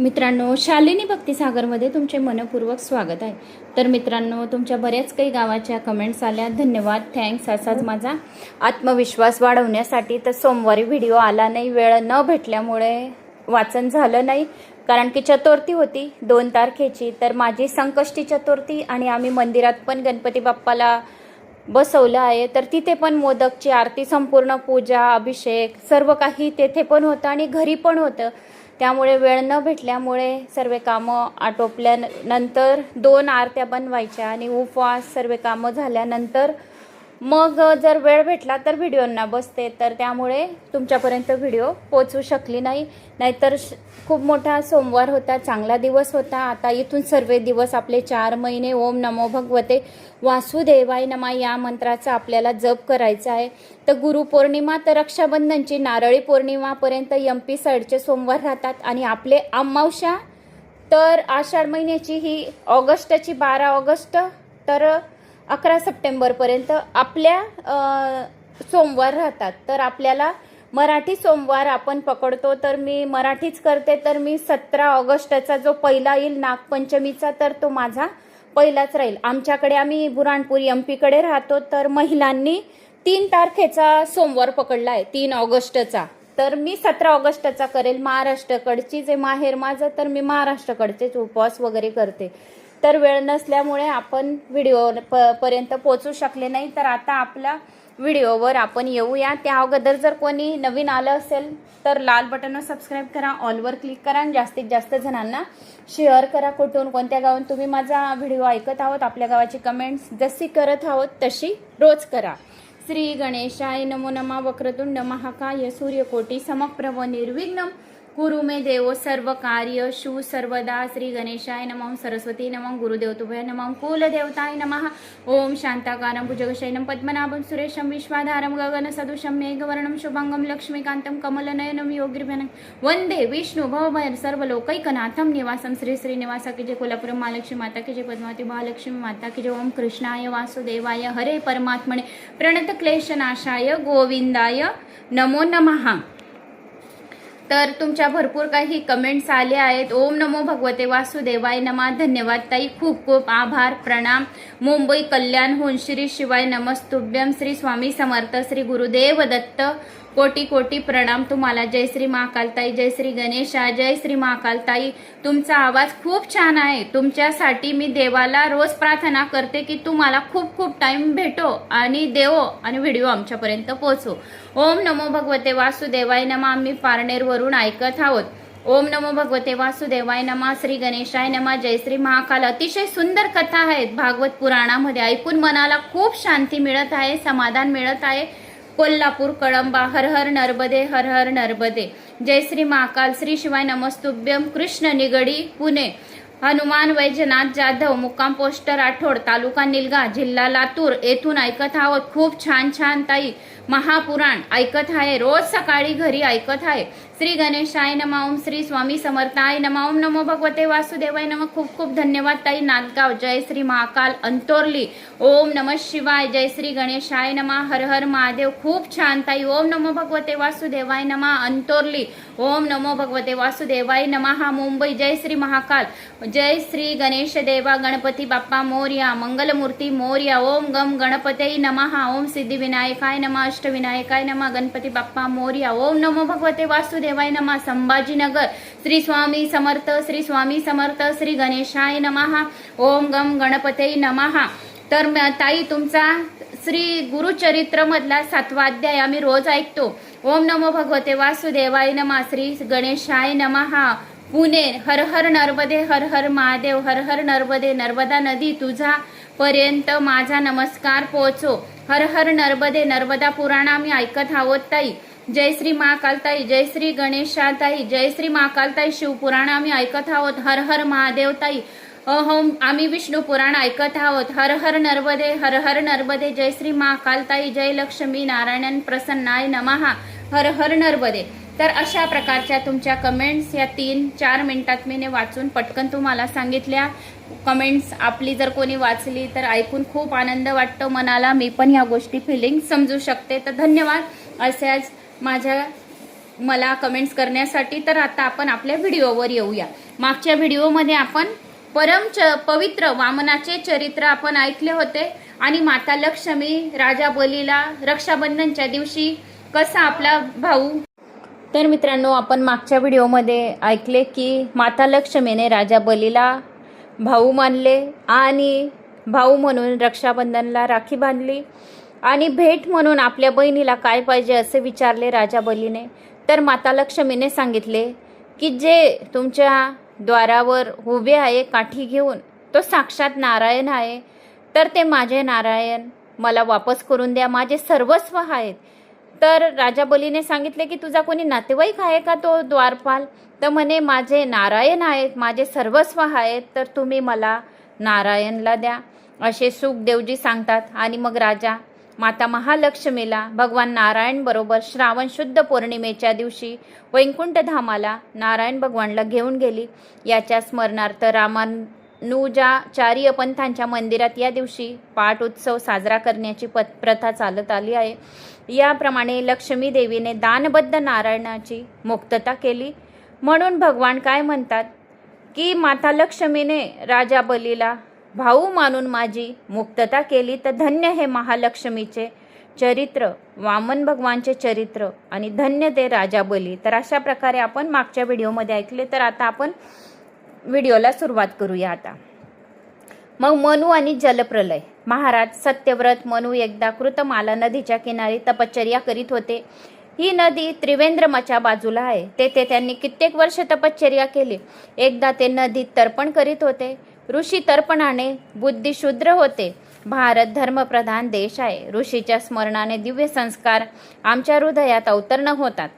मित्रांनो, शालिनी भक्तिसागरमध्ये तुमचे मनपूर्वक स्वागत आहे। तर मित्रांनो, तुमच्या बऱ्याच काही गावाच्या कमेंट्स आल्या, धन्यवाद, थँक्स। असाच माझा आत्मविश्वास वाढवण्यासाठी तर सोमवारी व्हिडिओ आला नाही, वेळ न भेटल्यामुळे वाचन झालं नाही, कारण की चतुर्थी होती 2 तारखेची। तर माझी संकष्टी चतुर्थी आणि आम्ही मंदिरात पण गणपती बाप्पाला बसवलं आहे, तर तिथे पण मोदकची आरती, संपूर्ण पूजा, अभिषेक सर्व काही तेथे पण होतं आणि घरी पण होतं। त्यामुळे वेळ न भेटल्यामुळे सर्व कामं आटोपल्यानंतर 2 आरत्या बनवायच्या आणि उपवास सर्व कामं झाल्यानंतर मग जर वेळ भेटला तर व्हिडिओंना बसते, तर त्यामुळे तुमच्यापर्यंत व्हिडिओ पोहोचू शकली नाही। नाहीतर खूप मोठा सोमवार होता, चांगला दिवस होता। आता इथून सर्व दिवस आपले 4 महिने ओम नमो भगवते वासुदेवाय नमः या मंत्राचा आपल्याला जप करायचा आहे। तर गुरुपौर्णिमा तर रक्षाबंधनची नारळी पौर्णिमापर्यंत MP साईडचे सोमवार राहतात आणि आपले अमावस्या तर आषाढ महिन्याची ही ऑगस्टची 12 ऑगस्ट तर 11 सप्टेंबरपर्यंत आपल्या सोमवार राहतात। तर आपल्याला मराठी सोमवार आपण पकडतो, तर मी मराठीच करते। तर मी 17 ऑगस्टचा जो पहिला येईल नागपंचमीचा, तर तो माझा पहिलाच राहील। आमच्याकडे आम्ही बुराणपूर MP कडे राहतो, तर महिलांनी 3 तारखेचा सोमवार पकडला आहे, 3 ऑगस्टचा। तर मी 17 ऑगस्टचा करेल। महाराष्ट्राकडची जे माहेर माझं, तर मी महाराष्ट्राकडचेच उपवास वगैरे करते। तर वेळ नसल्यामुळे आपण व्हिडिओ पर्यंत पोहोचू शकले नाही। तर आता आपला व्हिडिओवर आपण येऊया। त्या अगोदर जर कोणी नवीन आलं असेल तर लाल बटनवर सबस्क्राईब करा, ऑलवर क्लिक करा आणि जास्तीत जास्त जणांना शेअर करा। कुठून कोणत्या गावात तुम्ही माझा व्हिडिओ ऐकत आहोत, आपल्या गावाची कमेंट्स जशी करत आहोत तशी रोज करा। श्री गणेशाय नमो नमः। वक्रतुंड महाकाय सूर्यकोटी समप्रभ निर्विघ्नं कुरु मे देव सर्व कार्येषु सर्वदा। श्री गणेशाय नमः। सरस्वती नमः। गुरुदेव तुभ्य नमः। कुलदेवताय नमः। ओम शांताकारं भुजगशयनं पद्मनाभं सुरेशं विश्वाधारं गगनसदृशं मेघवर्णं शुभांगं लक्ष्मीकान्तं कमलनयनं योगिभिर्नं वंदे विष्णु भवभयं सर्वलोकैकनाथं निवासं। श्री श्रीनिवासा की जय। कोल्हापुर महालक्ष्मी माता की जय। पद्मावती महालक्ष्मी माता की जय। ओम कृष्णाय वासुदेवाय हरे परमात्मने प्रणत क्लेशनाशाय गोविंदाय नमो नमः। तर तुमच्या भरपूर काही कमेंट्स आले आहेत। ओम नमो भगवते वासुदेवाय नमः। धन्यवाद ताई, खूप खूप आभार, प्रणाम। मुंबई कल्याणहून श्री शिवाय नमस्तुभ्यम। श्री स्वामी समर्थ, श्री गुरुदेव दत्त, कोटी कोटी प्रणाम तुम्हाला। जय श्री महाकाल ताई, जय श्री गणेशा, जय श्री महाकाल ताई। तुमचा आवाज खूप छान आहे। तुमच्यासाठी मी देवाला रोज प्रार्थना करते की तुम्हाला खूप खूप टाइम भेटो आणि देवो आणि व्हिडिओ आमच्यापर्यंत पोहोचो। ओम नमो भगवते वासुदेवाय नमः। आम्ही पारनेरवरून ऐकत आहोत। ओम नमो भगवते वासुदेवाय नमः। श्री गणेशाय नमः। जय श्री महाकाल। अतिशय सुंदर कथा आहेत भागवत पुराणामध्ये, ऐकून मनाला खूप शांती मिळत आहे, समाधान मिळत आहे। कोल्हापूर कळंबा, हर हर नर्मदे, हर हर नर्मदे। जय श्री महाकाल। श्री शिवाय नमस्तुभ्यम। कृष्ण निगडी, पुणे। हनुमान वैजनाथ जाधव, मुक्काम पोस्ट राठोड, तालुका निलगा, जिल्हा लातूर येथून ऐकत आहोत। खूप छान छान ताई, महापुराण ऐकत आहे, रोज सकाळी घरी ऐकत आहे। श्री गणेशाय नमः। ओम श्री स्वामी समर्थाय नमः। ओम नमो भगवते वासुदेवाय नमः। खूप खूप धन्यवाद ताई, नांदगाव। जय श्री महाकाल, अंतोरली। ओम नमः शिवाय। जय श्री गणेशाय नमः। हर हर महादेव। खूप छान ताई। ओम नमो भगवते वासुदेवाय नमः, अंतोरली। ओम नमो भगवते वासुदेवाय नमः, मुंबई। जय श्री महाकाल। जय श्री गणेश देवा, गणपती बाप्पा मोरया, मंगलमूर्ती मोरया। ओम गम गणपते नमः। ओम सिद्धिविनायकाय नमः, अष्टविनायकाय नमः, गणपती बाप्पा मोरया। ओम नमो भगवते वासुदेवाय नमः, संभाजीनगर। श्री स्वामी समर्थ, श्री स्वामी समर्थ, श्री गणेशाय नमः। ओम गम गणपते नमः। तर ताई, तुमचा श्री गुरुचरित्र मधला 7वा अध्याय आम्ही रोज ऐकतो। ओम नमो भगवते वासुदेवाय नमः। श्री गणेशाय नमः। पुणे। हर हर नर्मदे, हर हर महादेव, हर हर नर्मदे। नर्मदा नदी तुझा पर्यंत माझा नमस्कार पोहोचो। हर हर नर्मदे। नर्मदा पुराण आम्ही ऐकत आहोत ताई। जय श्री महाकाल ताई, जय श्री गणेशा ताई, जय श्री महाकाल ताई। शिवपुराण आम्ही ऐकत आहोत। हर हर महादेव ताई। अहोम आम्ही विष्णू पुराण ऐकत आहोत। हर हर नर्मदे, हर हर नर्मदे। जय श्री महाकाल ताई, जय लक्ष्मी नारायण प्रसन्नाय नमः, हर हर नर्मदे। तर अशा प्रकारच्या तुमच्या कमेंट्स या 3-4 मिनिटात मी वाचून पटकन तुम्हाला सांगितल्या। कमेंट्स आपली जर कोणी वाचली तर ऐकून खूप आनंद वाटतो मनाला। मी पण या गोष्टी फिलिंग समजू शकते। तर धन्यवाद। अशाच माझ्या मला कमेंट्स करण्यासाठी. तर आता आपण आपल्या व्हिडिओवर येऊया. मागच्या व्हिडिओमध्ये आपण पवित्र वामनाचे चरित्र आपण ऐकले होते आणि माता लक्ष्मी राजा बलीला रक्षाबंधनच्या दिवशी कसा आपला भाऊ. तर मित्रांनो, आपण मागच्या व्हिडिओमध्ये ऐकले की माता लक्ष्मीने राजा बलीला भाऊ मानले आणि भाऊ म्हणून रक्षाबंधनला राखी बांधली आणि भेट म्हणून आपल्या बहिणीला काय पाहिजे असे विचारले राजा बलीने. तर माता लक्ष्मीने सांगितले की जे तुमच्या द्वारावर उभे आहे काठी घेऊन तो साक्षात नारायण आहे, तर ते माझे नारायण मला वापस करून द्या, माझे सर्वस्व आहेत. तर राजा बलीने सांगितले की तुझा कोणी नातेवाईक आहे का तो द्वारपाल. तर म्हणे माझे नारायण आहेत, माझे सर्वस्व आहेत, तर तुम्ही मला नारायणला द्या असे सुखदेवजी सांगतात. आणि मग राजा माता महालक्ष्मीला भगवान नारायण बरोबर श्रावण शुद्ध पौर्णिमेच्या दिवशी वैकुंठ धामाला नारायण भगवानला घेऊन गेली. याच्या स्मरणार्थ रामानुजाचार्य पंथांच्या मंदिरात या दिवशी पाठ उत्सव साजरा करण्याची प्रथा चालत आली आहे. याप्रमाणे लक्ष्मी देवीने दानबद्ध नारायणाची मुक्तता केली. म्हणून भगवान काय म्हणतात की माता लक्ष्मीने राजा बलीला भाऊ मानून माझी मुक्तता केली, तर धन्य हे महालक्ष्मीचे चरित्र, वामन भगवानचे चरित्र आणि धन्य ते राजा बली. तर अशा प्रकारे आपण मागच्या व्हिडिओमध्ये ऐकले. तर आता आपण व्हिडिओला सुरुवात करूया. आता मग मनु आणि जलप्रलय. महाराज सत्यव्रत मनु एकदा कृतमाला नदीच्या किनारी तपश्चर्या करीत होते. ही नदी त्रिवेंद्रमाच्या बाजूला आहे. तेथे त्यांनी कित्येक वर्ष तपश्चर्या केली. एकदा ते नदीत तर्पण करीत होते. ऋषी तर्पणाने बुद्धिशूद्र होते. भारत धर्मप्रधान देश आहे. ऋषीच्या स्मरणाने दिव्य संस्कार आमच्या हृदयात अवतर्ण होतात.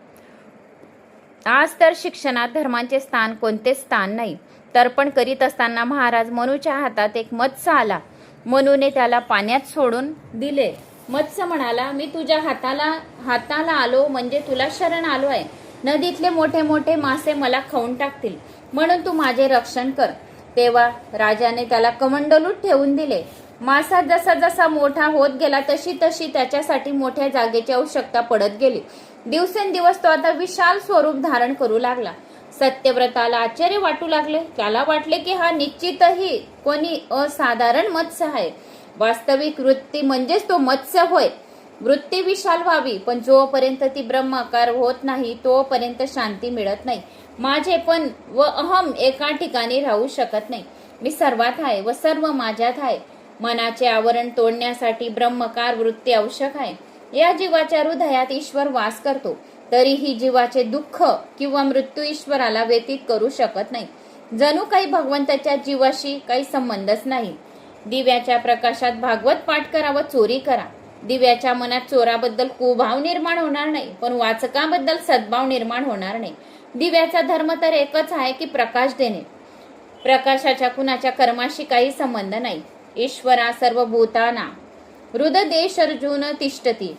आज तर शिक्षणात धर्मांचे स्थान कोणतेच स्थान नाही. तर्पण करीत असताना महाराज मनूच्या हातात एक मत्स्य आला. मनूने त्याला पाण्यात सोडून दिले. मत्स्य म्हणाला, मी तुझ्या हाताला आलो म्हणजे तुला शरण आलो आहे. नदीतले मोठे मोठे मासे मला खाऊन टाकतील, म्हणून तू माझे रक्षण कर. तेव्हा राजाने त्याला कमंडलूत ठेवून दिले. मासा जसा जसा मोठा होत गेला तशी तशी त्याच्यासाठी मोठ्या जागेची आवश्यकता पडत गेली. दिवसेंदिवस तो आता विशाल स्वरूप धारण करू लागला. सत्यव्रताला आश्चर्य वाटू लागले. त्याला वाटले की हा निश्चितही कोणी असाधारण मत्स्य आहे. वास्तविक वृत्ती म्हणजेच तो मत्स्य होय. वृत्ती विशाल व्हावी, पण जोपर्यंत ती ब्रह्माकार होत नाही तोपर्यंत शांती मिळत नाही. माझेपण व अहम एका ठिकाणी राहू शकत नाही. मी सर्वात आहे व सर्व माझ्यात आहे. मनाचे आवरण तोडण्यासाठी ब्रह्मकार वृत्ती आवश्यक आहे. या जीवाच्या हृदयात ईश्वर वास करतो, तरीही जीवाचे दुःख किंवा मृत्यू ईश्वराला व्यतीत करू शकत नाही. जणू काही भगवंताच्या जीवाशी काही संबंधच नाही. दिव्याच्या प्रकाशात भागवत पाठ करा व चोरी करा. दिव्याच्या मनात चोराबद्दल कुभाव निर्माण होणार नाही, पण वाचकाबद्दल सद्भाव निर्माण होणार नाही. दिव्याचा धर्म तर एकच आहे की प्रकाश देणे. प्रकाशाच्या कुणाच्या कर्माशी काही संबंध नाही. ईश्वरा सर्वभूताना हृददेश अर्जुन तिष्ठती.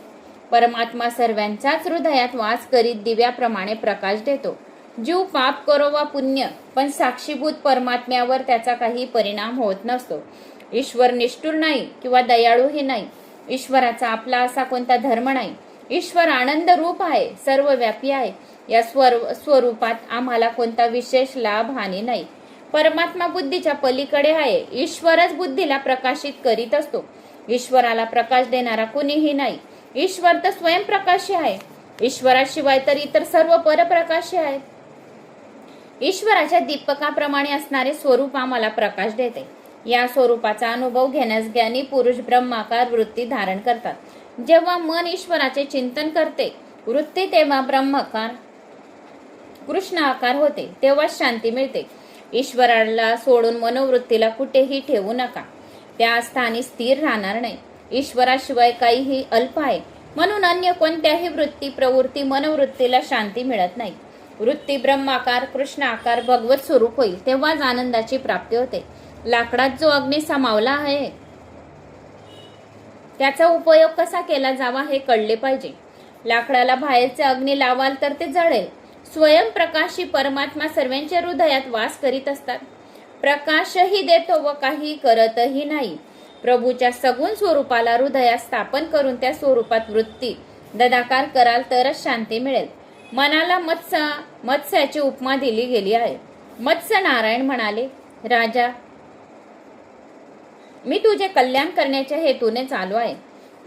परमात्मा सर्वांच्याच हृदयात वास करीत दिव्याप्रमाणे प्रकाश देतो. जीव पाप करो वा पुण्य, पण साक्षीभूत परमात्म्यावर त्याचा काही परिणाम होत नसतो. ईश्वर निष्ठुर नाही किंवा दयाळूही नाही. ईश्वराचा आपला असा कोणता धर्म नाही. ईश्वर आनंद रूप आहे, सर्वव्यापी आहे. या स्वरूपात आम्हाला कोणता विशेष लाभ हानी नाही. परमात्मा बुद्धीच्या पलीकडे आहे. ईश्वरच बुद्धीला प्रकाशित करीत असतो. ईश्वराला प्रकाश देणारा कुणीही नाही. ईश्वर तर स्वयंप्रकाशी आहे. ईश्वराशिवाय तर इतर सर्व परप्रकाशी आहेत. ईश्वराच्या दीपकाप्रमाणे असणारे स्वरूप आम्हाला प्रकाश देते. या स्वरूपाचा अनुभव घेण्यास ज्ञानी पुरुष ब्रह्माकार वृत्ती धारण करतात. जेव्हा मन ईश्वराचे चिंतन करते वृत्ती, तेव्हा ब्रह्माकार कृष्ण आकार होते. तेव्हा शांती मिळते. ईश्वराला सोडून मनोवृत्तीला कुठेही ठेवू नका. त्या स्थानी स्थिर राहणार नाही. ईश्वराशिवाय काहीही अल्प आहे, म्हणून अन्य कोणत्याही वृत्ती प्रवृत्ती मनोवृत्तीला शांती मिळत नाही. वृत्ती ब्रह्माकार कृष्ण आकार भगवत स्वरूप होईल, तेव्हाच आनंदाची प्राप्ती होते. लाकडात जो अग्नी सामावला आहे त्याचा उपयोग कसा केला जावा हे कळले पाहिजे. लाकडाला बाहेरचे अग्नी लावाल तर ते जळेल. स्वयंप्रकाशी परमात्मा सर्वांच्या हृदयात वास करीत असतात. प्रकाशही देतो व काही करतही नाही. प्रभूच्या सगुण स्वरूपाला हृदयात स्थापन करून त्या स्वरूपात वृत्ती ददाकार कराल तरच शांती मिळेल. मनाला मत्स्याची उपमा दिली गेली आहे. मत्स्य नारायण म्हणाले, राजा, मी तुझे कल्याण करण्याच्या हेतूने चालू आहे.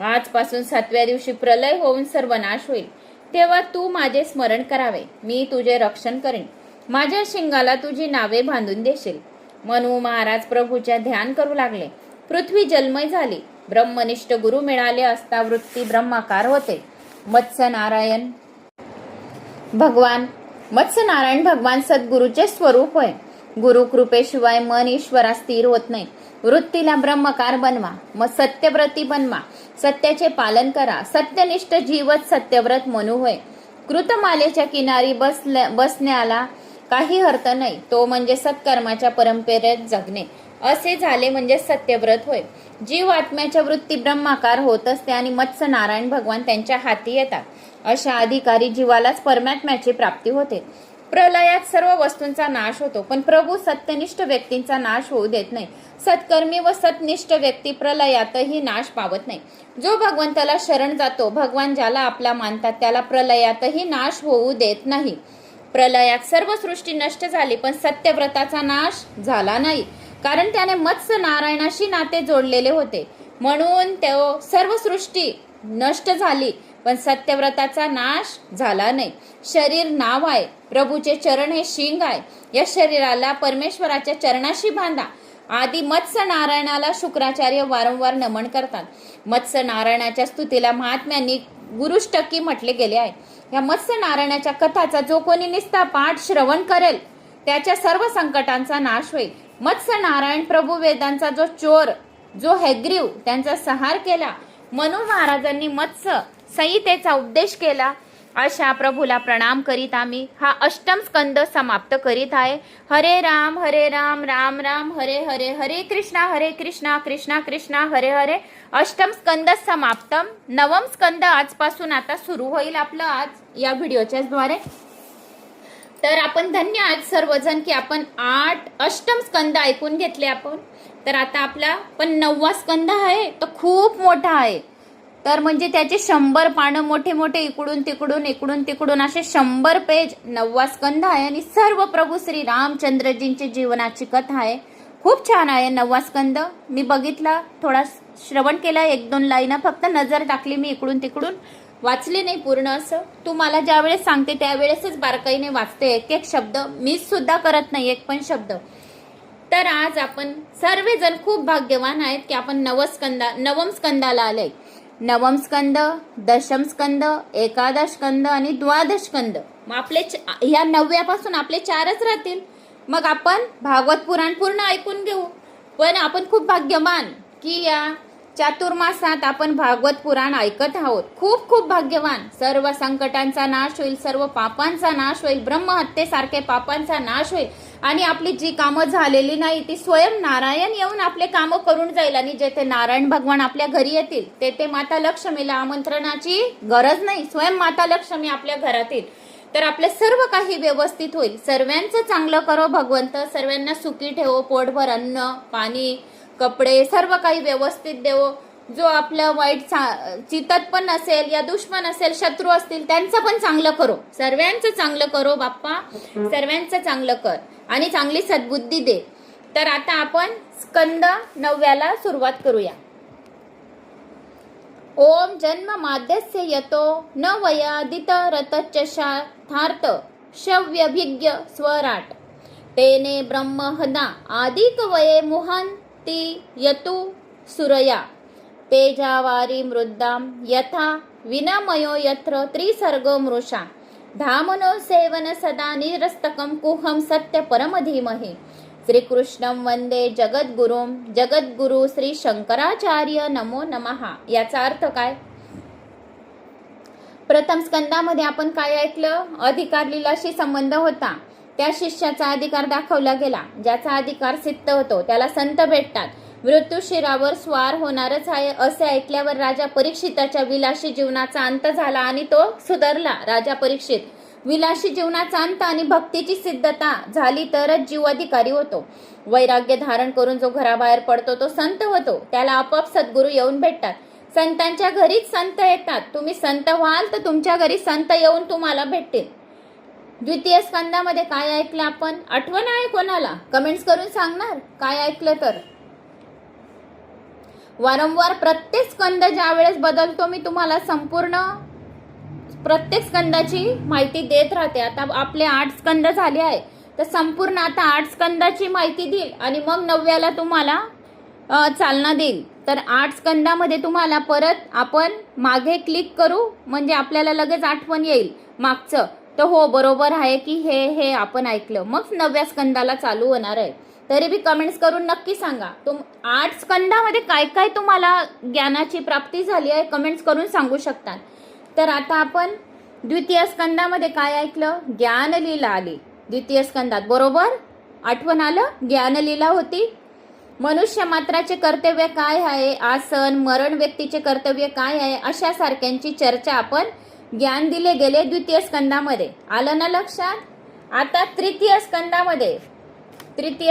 आजपासून 7व्या दिवशी प्रलय होऊन सर्वनाश होईल, तेव्हा तू माझे स्मरण करावे. मी तुझे रक्षण करेन. माझ्या शिंगाला तुझी नावे बांधून देशील. मनु महाराज प्रभूच्या ध्यान करू लागले. पृथ्वी जलमय झाली. ब्रह्मनिष्ठ गुरु मिळाले असता वृत्ती ब्रह्माकार होते. मत्स्यनारायण भगवान सद्गुरूचे स्वरूप होय. गुरु कृपेशिवाय मन ईश्वरा स्थिर होत नाही. वृत्तीला ब्रह्मकार बनवा, मग सत्यव्रती बनवा. सत्याचे पालन करा. सत्यनिष्ठ जीवच सत्यव्रत मनु होय. कृतमालेच्या किनारी बसण्याला काही अर्थ नाही. तो म्हणजे सत्कर्माच्या परंपरेत जगणे. असे झाले म्हणजे सत्यव्रत होय. जीव आत्म्याच्या वृत्ती ब्रह्माकार होत असते आणि मत्स्य नारायण भगवान त्यांच्या हाती येतात. अशा अधिकारी जीवालाच परमात्म्याची प्राप्ती होते. प्रलयात सर्व वस्तूंचा नाश होतो, पण प्रभू सत्यनिष्ठ व्यक्तींचा नाश होऊ देत नाही. सत्कर्मी व सतनिष्ठ व्यक्ती प्रलयातही नाश पावत नाही. जो भगवंताला शरण जातो, भगवान ज्याला आपला मानतात, त्याला प्रलयातही नाश होऊ देत नाही. प्रलयात सर्व सृष्टी नष्ट झाली, पण सत्यव्रताचा नाश झाला नाही, कारण त्याने मत्स्य नारायणाशी नाते जोडलेले होते. म्हणून तो सर्व सृष्टी नष्ट झाली, पण सत्यव्रताचा नाश झाला नाही. शरीर नाव आहे, प्रभूचे चरण हे शिंग आहे. या शरीराला परमेश्वराच्या चरणाशी बांधा. आधी मत्स्य नारायणाला शुक्राचार्य वारंवार नमन करतात. मत्स्य नारायणाच्या स्तुतीला महात्म्यांनी गुरुष्टकी म्हटले गेले आहे. या मत्स्य नारायणाच्या कथाचा जो कोणी निस्ता पाठ श्रवण करेल, त्याच्या सर्व संकटांचा नाश होईल. मत्स्य नारायण प्रभू वेदांचा जो चोर, जो हैग्रीव, त्यांचा संहार केला. मनु महाराजांनी मत्स्य संहितेचा उपदेश केला. अशा प्रभूला प्रणाम करीत आम्ही हा अष्टम स्कंद समाप्त करीत आहे. हरे राम राम राम हरे हरे, हरे कृष्णा कृष्णा कृष्णा हरे हरे. अष्टम स्कंद समाप्तम. नवम स्कंद आजपासून आता सुरू होईल आपलं, आज या व्हिडिओच्याच द्वारे. तर आपण धन्य आज सर्वजण की आपण 8 अष्टम स्कंद ऐकून घेतले आपण. तर आता आपला पण 9वा स्कंद आहे, तो खूप मोठा आहे. तर म्हणजे त्याचे 100 पानं मोठे मोठे, इकडून तिकडून असे 100 पेज 9वा स्कंद आहे. आणि सर्व प्रभू श्री रामचंद्रजींची जीवनाची कथा आहे. खूप छान आहे 9वा स्कंद. मी बघितला, थोडा श्रवण केला, 1-2 लाईना फक्त नजर टाकली मी, इकडून तिकडून वाचले नाही पूर्ण. असं तुम्हाला ज्यावेळेस सांगते त्यावेळेसच बारकाईने वाचते, एक शब्द मीच सुद्धा करत नाही, एक पण शब्द. तर आज आपण सर्वजण खूप भाग्यवान आहेत की आपण नवम स्कंदाला आले. नवम स्कंद, दशम स्कंद, एकादश स्कंद आणि द्वादश स्कंद. मग आपले या 9व्यापासून आपले 4च राहतील. मग आपण भागवत पुराण पूर्ण ऐकून घेऊ. पण आपण खूप भाग्यवान की या चातुर्मासात आपण भागवत पुराण ऐकत आहोत. खूप खूप भाग्यवान. सर्व संकटांचा नाश होईल, सर्व पापांचा नाश होईल, ब्रह्महत्येसारखे पापांचा नाश होईल. आणि आपली जी कामं झालेली नाही ती स्वयं नारायण येऊन आपले कामं करून जाईल. आणि जेथे नारायण भगवान आपल्या घरी येतील तेथे माता लक्ष्मीला आमंत्रणाची गरज नाही, स्वयं माता लक्ष्मी आपल्या घरात येईल. तर आपले सर्व काही व्यवस्थित होईल. सर्वांचं चांगलं करो भगवंत, सर्वांना सुखी ठेवो, पोटभर अन्न पाणी कपडे सर्व काही व्यवस्थित देवो. जो आपलं वाईट चितत पण नसेल या दुश्मन असेल, शत्रू असतील, त्यांचं पण चांगलं करो. सर्वांचं चांगलं करो बाप्पा, सर्वांचं चांगलं कर आणि चांगली सद्बुद्धी दे. तर आता आपण स्कंद 9व्याला सुरुवात करूया. ओम जन्म माध्यस्य यतो न वयादित रतचशार्थार्थ शव्यभिज्ञ स्वराट तेने ब्रह्महदा आदिक वये मुहांती यतु सुरया तेजावारी मृद्दाम यथा विनमयो यत्र त्रिसर्गो मृषा धामनो सेवन सदा निरस्तकं कुहम सत्य परमधीमहि. श्रीकृष्णं वंदे जगद्गुरु श्री शंकराचार्य नमो नमः. याचा अर्थ काय? प्रथम स्कंदामध्ये आपण काय ऐकलं? अधिकार लीलाशी संबंध होता. त्या शिष्याचा अधिकार दाखवला गेला. ज्याचा अधिकार सिद्ध होतो त्याला संत भेटतात. मृत्यूशिरावर स्वार होणारच आहे असे ऐकल्यावर राजा परीक्षिताच्या विलासी जीवनाचा अंत झाला आणि तो सुधारला. राजा परीक्षित विलासी जीवनाचा अंत आणि भक्तीची सिद्धता झाली तरच जीव अधिकारी होतो. वैराग्य धारण करून जो घराबाहेर पडतो तो संत होतो. त्याला आपोआप सद्गुरू येऊन भेटतात. संतांच्या घरीच संत येतात. तुम्ही संत व्हाल तर तुमच्या घरी संत येऊन तुम्हाला भेटतील. द्वितीय स्कंदामध्ये काय ऐकलं आपण? आठवण आहे कोणाला? कमेंट्स करून सांगणार काय ऐकलं तर. वारंवार प्रत्येक स्कंद ज्या वेळेस बदलतो मी तुम्हाला संपूर्ण प्रत्येक स्कंदाची माहिती देत राहते. आता आपले 8 स्कंद झाले आहे, तर संपूर्ण आता 8 स्कंदाची माहिती देईल आणि मग 9व्याला तुम्हाला चालना देईल. तर 8 स्कंदामध्ये तुम्हाला परत आपण मागे क्लिक करू म्हणजे आपल्याला लगेच आठवण येईल मागचं. तर हो बरोबर आहे की हे आपण ऐकलं, मग 9व्या स्कंदाला चालू होणार आहे. तरी बी कमेंट्स करून नक्की सांगा 8 स्कंदामध्ये काय काय तुम्हाला ज्ञानाची प्राप्ती झाली आहे, कमेंट्स करून सांगू शकता. तर आता आपण द्वितीय स्कंदामध्ये काय ऐकलं? ज्ञानलीला आली द्वितीय स्कंदात, बरोबर आठवण आलं? ज्ञानलीला होती. मनुष्य मात्राचे कर्तव्य काय आहे, आसन मरण व्यक्तीचे कर्तव्य काय आहे, अशा सारख्यांची चर्चा आपण ज्ञान दिले गेले द्वितीय स्कंदामध्ये. आलं ना लक्षात? आता तृतीय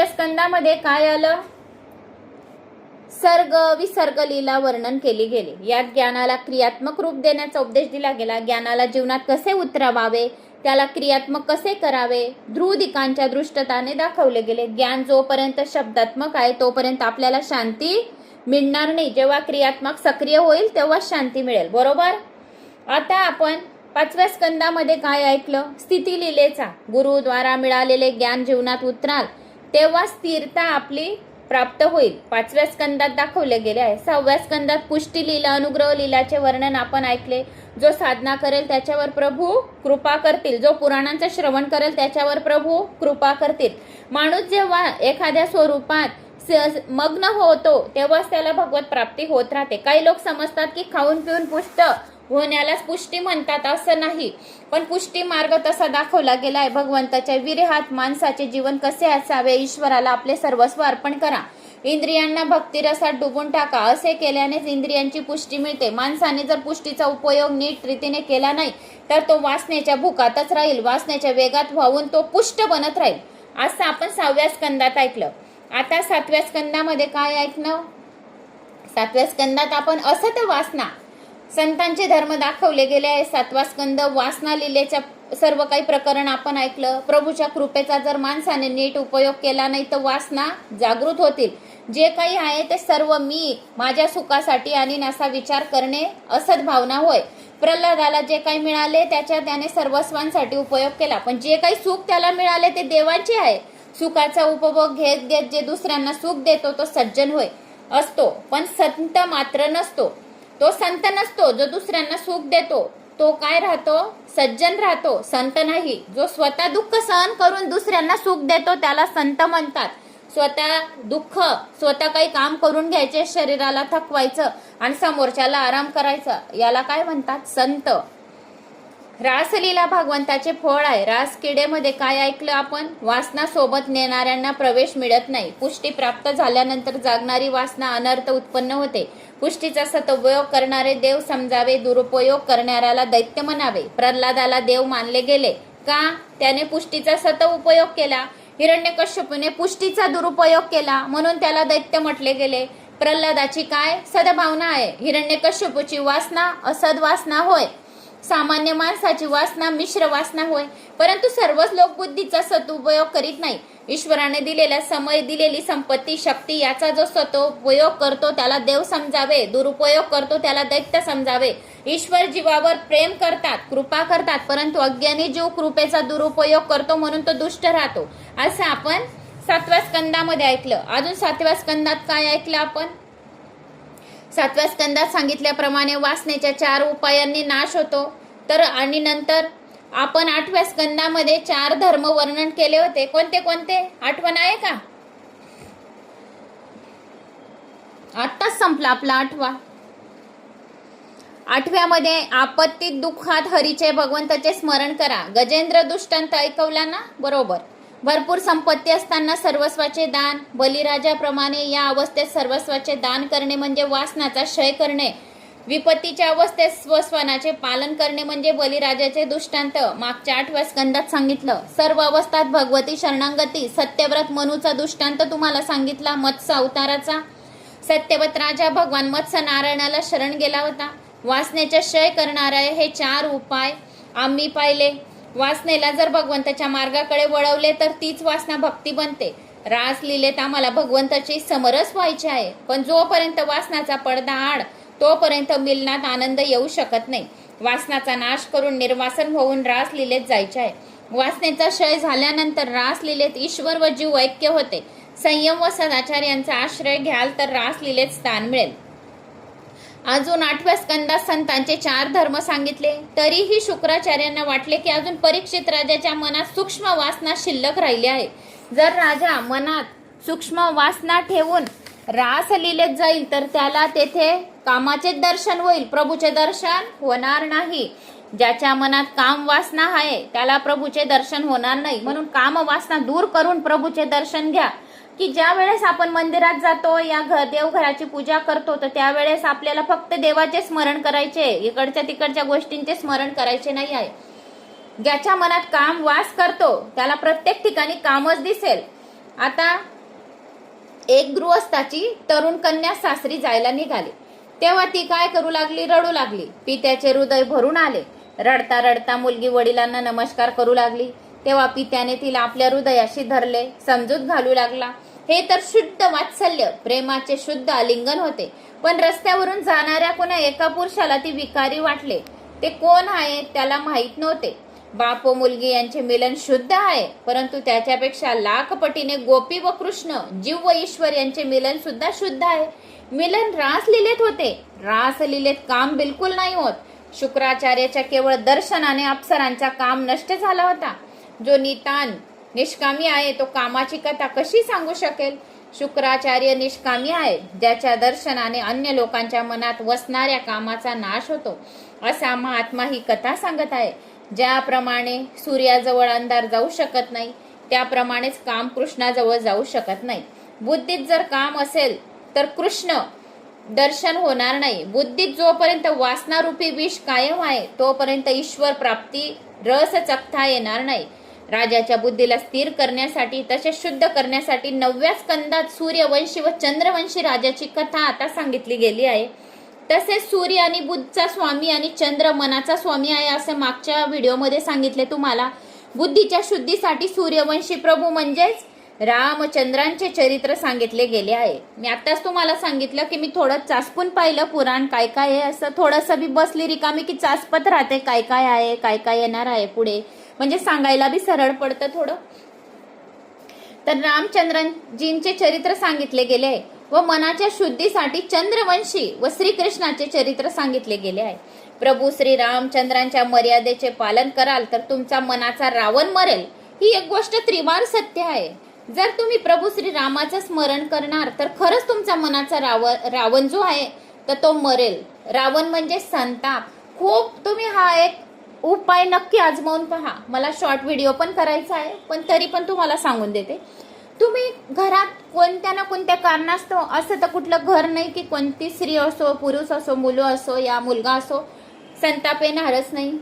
स्कंदामध्ये काय आलं? सर्ग विसर्ग लीला वर्णन केली गेली. यात ज्ञानाला क्रियात्मक रूप देण्याचा उपदेश दिला गेला. ज्ञानाला जीवनात कसे उतरवावे, त्याला क्रियात्मक कसे करावे, ध्रुवदिकांच्या दृष्टताने दाखवले गेले. ज्ञान जोपर्यंत शब्दात्मक आहे तोपर्यंत आपल्याला शांती मिळणार नाही. जेव्हा क्रियात्मक सक्रिय होईल तेव्हा शांती मिळेल, बरोबर. आता आपण 5व्या स्कंदामध्ये काय ऐकलं? स्थिती लीलेचा. गुरुद्वारा मिळालेले ज्ञान जीवनात उतराल तेव्हा स्थिरता आपली प्राप्त होईल. 5व्या स्कंदात दाखवले गेले आहे. 6व्या स्कंदात पुष्टी लीला अनुग्रह लीलाचे वर्णन आपण ऐकले. जो साधना करेल त्याच्यावर प्रभू कृपा करतील, जो पुराणांचं श्रवण करेल त्याच्यावर प्रभू कृपा करतील. माणूस जेव्हा एखाद्या स्वरूपात मग्न होतो तेव्हाच त्याला भगवत प्राप्ती होत राहते. काही लोक समजतात की खाऊन पिऊन पुष्ट होण्यालाच पुष्टी म्हणतात, असं नाही. पण पुष्टी मार्ग तसा दाखवला गेला आहे भगवंताच्या विरहात. माणसाचे जीवन कसे असावे? ईश्वराला आपले सर्वस्व अर्पण करा, इंद्रियांना भक्तिरसात डुबून टाका. असे केल्यानेच इंद्रियांची पुष्टी मिळते. माणसाने जर पुष्टीचा उपयोग नीट रीतीने केला नाही तर तो वासनेच्या भुकातच राहील, वासनेच्या वेगात वाहून तो पुष्ट बनत राहील. असं आपण 6व्या स्कंदात ऐकलं. आता 7व्या स्कंदामध्ये काय ऐकणं? 7व्या स्कंदात आपण असत वासना संतांचे धर्म दाखवले गेले आहे. 7वा स्कंद वासना लीलेच्या सर्व काही प्रकरण आपण ऐकलं. प्रभूच्या कृपेचा जर माणसाने नीट उपयोग केला नाही तर वासना जागृत होतील. जे काही आहे ते सर्व मी माझ्या सुखासाठी आणि असा विचार करणे असत भावना होय. प्रल्हादाला जे काही मिळाले त्याने सर्वस्वांसाठी उपयोग केला, पण जे काही सुख त्याला मिळाले ते देवाचे आहे. सुखाचा उपभोग घेत घेत जे दुसऱ्यांना सुख देतो तो सज्जन होय असतो, पण संत मात्र नसतो. तो संत नसतो. जो दुसऱ्यांना सुख देतो तो काय राहतो? सज्जन राहतो, संत नाही. जो स्वतः दुःख सहन करून दुसऱ्यांना सुख देतो त्याला संत म्हणतात. स्वतः काही काम करून घ्यायचे, शरीराला थकवायचं आणि समोरच्याला आराम करायचा, याला काय म्हणतात? संत. रासलीला भगवंताचे फळ आहे. रास किडेमध्ये काय ऐकलं आपण? वासना सोबत नेणाऱ्यांना प्रवेश मिळत नाही. पुष्टी प्राप्त झाल्यानंतर जागणारी वासना अनर्थ उत्पन्न होते. पुष्टीचा सदुपयोग करणारे देव समजावे, दुरुपयोग करणाऱ्याला दैत्य म्हणावे. प्रल्हादाला देव मानले गेले का? त्याने पुष्टीचा सदुपयोग केला. हिरण्यकश्यपूने पुष्टीचा दुरुपयोग केला म्हणून त्याला दैत्य म्हटले गेले. प्रल्हादाची काय सद्भावना आहे. हिरण्यकश्यपूची वासना असद्वासना होय. सामान्य माणसाची वासना मिश्र वासना होय. परंतु सर्वच लोक बुद्धीचा सदुपयोग करीत नाही. ईश्वराने दिलेला समय, दिलेली संपत्ती, शक्ती याचा जो सदुपयोग करतो त्याला देव समजावे, दुरुपयोग करतो त्याला दैत्य समजावे. ईश्वर जीवावर प्रेम करतात, कृपा करतात, परंतु अज्ञानी जीव कृपेचा दुरुपयोग करतो म्हणून तो दुष्ट राहतो. असं आपण 7व्या स्कंदामध्ये ऐकलं. अजून 7व्या स्कंदात काय ऐकलं आपण? 7व्या स्कंदात सांगितल्याप्रमाणे वासनेच्या 4 उपायांनी नाश होतो. तर आणि नंतर आपण 8व्या स्कंदामध्ये 4 धर्म वर्णन केले होते. कोणते कोणते आठवण आहे का? आत्ताच संपला आपला 8वा. 8व्यामध्ये आपत्तीत दुःखात हरीचे भगवंताचे स्मरण करा. गजेंद्र दृष्टांत ऐकवला ना? बरोबर. भरपूर संपत्ती असताना सर्वस्वाचे दान. बलिराजाप्रमाणे या अवस्थेत सर्वस्वाचे दान करणे म्हणजे वासनाचा क्षय करणे. विपत्तीच्या अवस्थेत स्वस्वानाचे पालन करणे म्हणजे बलिराजाचे दृष्टांत मागच्या 8व्या स्कंदात सांगितलं. सर्व अवस्थात भगवती शरणागती. सत्यव्रत मनूचा दृष्टांत तुम्हाला सांगितला. मत्स्य अवताराचा. सत्यव्रत राजा भगवान मत्स्य नारायणाला शरण गेला होता. वासनेचा क्षय करणारे हे 4 उपाय आम्ही पाहिले. वासनेला जर भगवंताच्या मार्गाकडे वळवले तर तीच वासना भक्ती बनते. रासलीलेत आम्हाला भगवंताची समरस व्हायची आहे, पण जोपर्यंत वासनाचा पडदा आड तोपर्यंत मिलनात आनंद येऊ शकत नाही. वासनाचा नाश करून निर्वासन होऊन रासलीलेत जायचे आहे. वासनेचा क्षय झाल्यानंतर रासलीलेत ईश्वर व जीव ऐक्य होते. संयम व सदाचार यांचा आश्रय घ्याल तर रासलीलेत स्थान मिळेल. अजून 8व्या स्कंदात संतांचे 4 धर्म सांगितले. तरीही शुक्राचार्यांना वाटले की अजून परीक्षित राजाच्या मनात सूक्ष्म वासना शिल्लक राहिली आहे. जर राजा मनात सूक्ष्म वासना ठेवून रासलीलेत जाईल तर त्याला तेथे कामाचे दर्शन होईल, प्रभूचे दर्शन होणार नाही. ज्याच्या मनात काम वासना आहे त्याला प्रभूचे दर्शन होणार नाही. म्हणून काम वासना दूर करून प्रभूचे दर्शन घ्या. की ज्या वेळेस आपण मंदिरात जातो या देवघराची पूजा करतो तर त्यावेळेस आपल्याला फक्त देवाचे स्मरण करायचे, इकडच्या तिकडच्या गोष्टींचे स्मरण करायचे नाही आहे. ज्याच्या मनात काम वास करतो त्याला प्रत्येक ठिकाणी कामच दिसेल. आता एक गृहस्थाची तरुण कन्या सासरी जायला निघाली, तेव्हा ती काय करू लागली, रडू लागली. पित्याचे हृदय भरून आले. रडता रडता मुलगी वडिलांना नमस्कार करू लागली. तेव्हा पित्याने तिला आपल्या हृदयाशी धरले, समजूत घालू लागला. हे तर शुद्ध वात्सल्य, प्रेमाचे शुद्ध आलिंगन होते. पण रस्त्यावरून जाणाऱ्या कोणा एका पुरुषाला ती विकारी वाटले. ते कोण आहे त्याला माहीत नव्हते. बाप व मुलगी यांचे मिलन शुद्ध आहे, परंतु त्याच्यापेक्षा लाखपटीने गोपी व कृष्ण, जीव व ईश्वर यांचे मिलन सुद्धा शुद्ध आहे. मिलन रासलीलेत होते, रासलीलेत काम बिलकुल नाही होत. शुक्राचार्याच्या केवळ दर्शनाने अप्सरांचा काम नष्ट झाला होता. जो नितान निष्कामी आहे तो कामाची कथा कशी सांगू शकेल. शुक्राचार्य निष्कामी आहे, ज्याच्या दर्शनाने अन्य लोकांच्या मनात वसणाऱ्या कामाचा नाश होतो, असा महात्मा ही कथा सांगत आहे. ज्याप्रमाणे सूर्याजवळ अंधार जाऊ शकत नाही त्याप्रमाणेच काम कृष्णाजवळ जाऊ शकत नाही. बुद्धीत जर काम असेल तर कृष्ण दर्शन होणार नाही. बुद्धीत जोपर्यंत वासनारूपी विष कायम आहे तोपर्यंत ईश्वर प्राप्ती रस चखता येणार नाही. राजाच्या बुद्धीला स्थिर करण्यासाठी तसेच शुद्ध करण्यासाठी 9व्या स्कंदात सूर्यवंशी व चंद्रवंशी राजाची कथा आता सांगितली गेली आहे. तसेच सूर्य आणि बुधचा स्वामी आणि चंद्र मनाचा स्वामी आहे असे मागच्या व्हिडिओमध्ये सांगितले तुम्हाला. बुद्धीच्या शुद्धीसाठी सूर्यवंशी प्रभू म्हणजेच रामचंद्रांचे चरित्र सांगितले गेले आहे. मी आताच तुम्हाला सांगितलं की मी थोडं चाचपून पाहिलं पुराण काय काय आहे, असं थोडंसं बी बसली रिकामी की चाचपत राहते काय काय आहे, काय काय येणार आहे पुढे, म्हणजे सांगायला बी सरळ पडतं थोडं. तर रामचंद्रजींचे चरित्र सांगितले गेले आहे व मनाच्या शुद्धीसाठी चंद्रवंशी व श्रीकृष्णाचे चरित्र सांगितले गेले आहे. प्रभू श्री रामचंद्रांच्या मर्यादेचे पालन कराल तर तुमचा मनाचा रावण मरेल. ही एक गोष्ट त्रिवार सत्य आहे. जर तुम्ही प्रभू श्री रामाचं स्मरण करणार तर खरंच तुमचा मनाचा रावण जो आहे तर तो मरेल. रावण म्हणजे संताप. खूप तुम्ही हा एक उपाय नक्की आजमावून पहा. मला शॉर्ट व्हिडिओ पण करायचा आहे पण तरी पण तुम्हाला सांगून देते. तुम्ही घरात कोणत्या ना कोणत्या कारणास्तव असं तर कुठलं घर नाही की कोणती स्त्री असो, पुरुष असो, मुलं असो या मुलगा असो संताप येणारच नाही.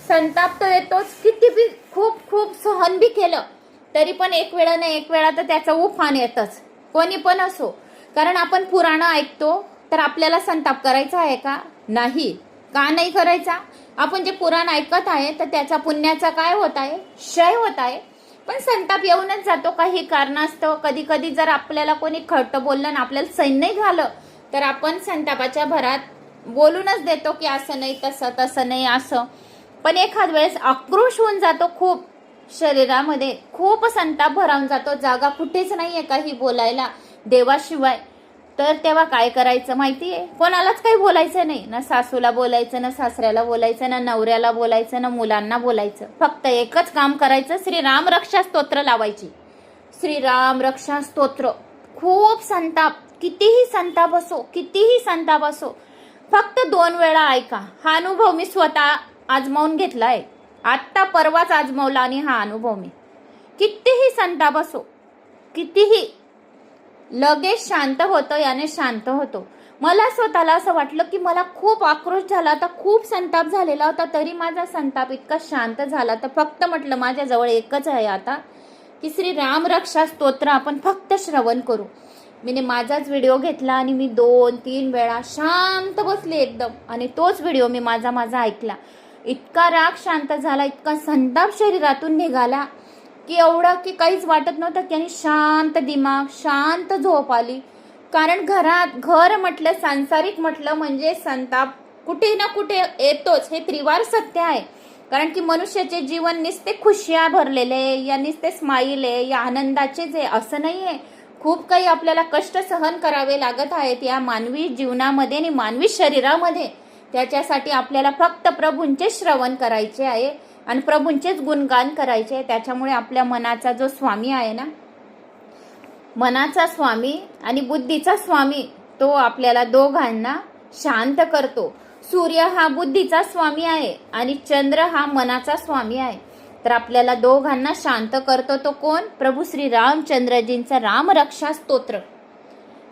संताप तर येतोच. किती बी खूप खूप सहन बी केलं तरी पण एक वेळा नाही एक वेळा तर त्याचं उफान येतच, कोणी पण असो. कारण आपण पुराण ऐकतो तर आपल्याला संताप करायचा आहे का? नाही. का नाही करायचा? आपण जे पुराण ऐकत आहे तर त्याचा पुण्याचा काय होत आहे? क्षय होत आहे. पण संताप येऊनच जातो काही कारणास्तव. कधी कधी जर आपल्याला कोणी खोटं बोललं ना आपल्याला सैन नाही झालं तर आपण संतापाच्या भरात बोलूनच देतो की असं नाही तसं, तसं नाही असं. पण एखाद वेळेस आक्रोश होऊन जातो खूप, शरीरामध्ये खूप संताप भरावून जातो, जागा कुठेच नाहीये काही बोलायला देवाशिवाय. तर तेव्हा काय करायचं माहितीये? कोणालाच काही बोलायचं नाही. ना सासूला बोलायचं, ना सासऱ्याला बोलायचं, ना नवऱ्याला बोलायचं, ना मुलांना बोलायचं. फक्त एकच काम करायचं, श्रीराम रक्षा स्तोत्र लावायची. श्रीराम रक्षा स्तोत्र. खूप संताप, कितीही संताप असो, कितीही संताप असो, फक्त 2 वेळा ऐका. हा अनुभव मी स्वतः आजमावून घेतलाय. आत्ता परवाच आजमावला आणि हा अनुभव मी. कितीही संताप असो, कितीही, लगेच शांत होतं, याने शांत होतो. मला स्वतःला असं वाटलं की मला खूप आक्रोश झाला होता, खूप संताप झालेला होता, तरी माझा संताप इतका शांत झाला. तर फक्त म्हटलं माझ्याजवळ एकच आहे आता की श्री राम रक्षा स्तोत्र आपण फक्त श्रवण करू. मी माझाच व्हिडिओ घेतला आणि मी 2-3 वेळा शांत बसले एकदम आणि तोच व्हिडिओ मी माझा ऐकला. इतका राग शांत झाला, इतका संताप शरीरातून निघाला की एवढं की काहीच वाटत नव्हतं की, आणि शांत दिमाग, शांत झोप आली. कारण घर म्हटलं, सांसारिक म्हटलं म्हणजे संताप कुठे ना कुठे येतोच, हे त्रिवार सत्य आहे. कारण की मनुष्याचे जीवन नुसते खुशिया भरलेले आहे, या नुसते स्माईल आहे, या आनंदाचेच आहे असं नाही आहे. खूप काही आपल्याला कष्ट सहन करावे लागत आहेत या मानवी जीवनामध्ये आणि मानवी शरीरामध्ये. त्याच्यासाठी आपल्याला फक्त प्रभूंचे श्रवण करायचे आहे आणि प्रभूंचेच गुणगान करायचे आहे. त्याच्यामुळे आपल्या मनाचा जो स्वामी आहे ना, मनाचा स्वामी आणि बुद्धीचा स्वामी, तो आपल्याला दोघांना शांत करतो. सूर्य हा बुद्धीचा स्वामी आहे आणि चंद्र हा मनाचा स्वामी आहे. तर आपल्याला दोघांना शांत करतो तो कोण? प्रभू श्री रामचंद्रजींचा रामरक्षा स्तोत्र.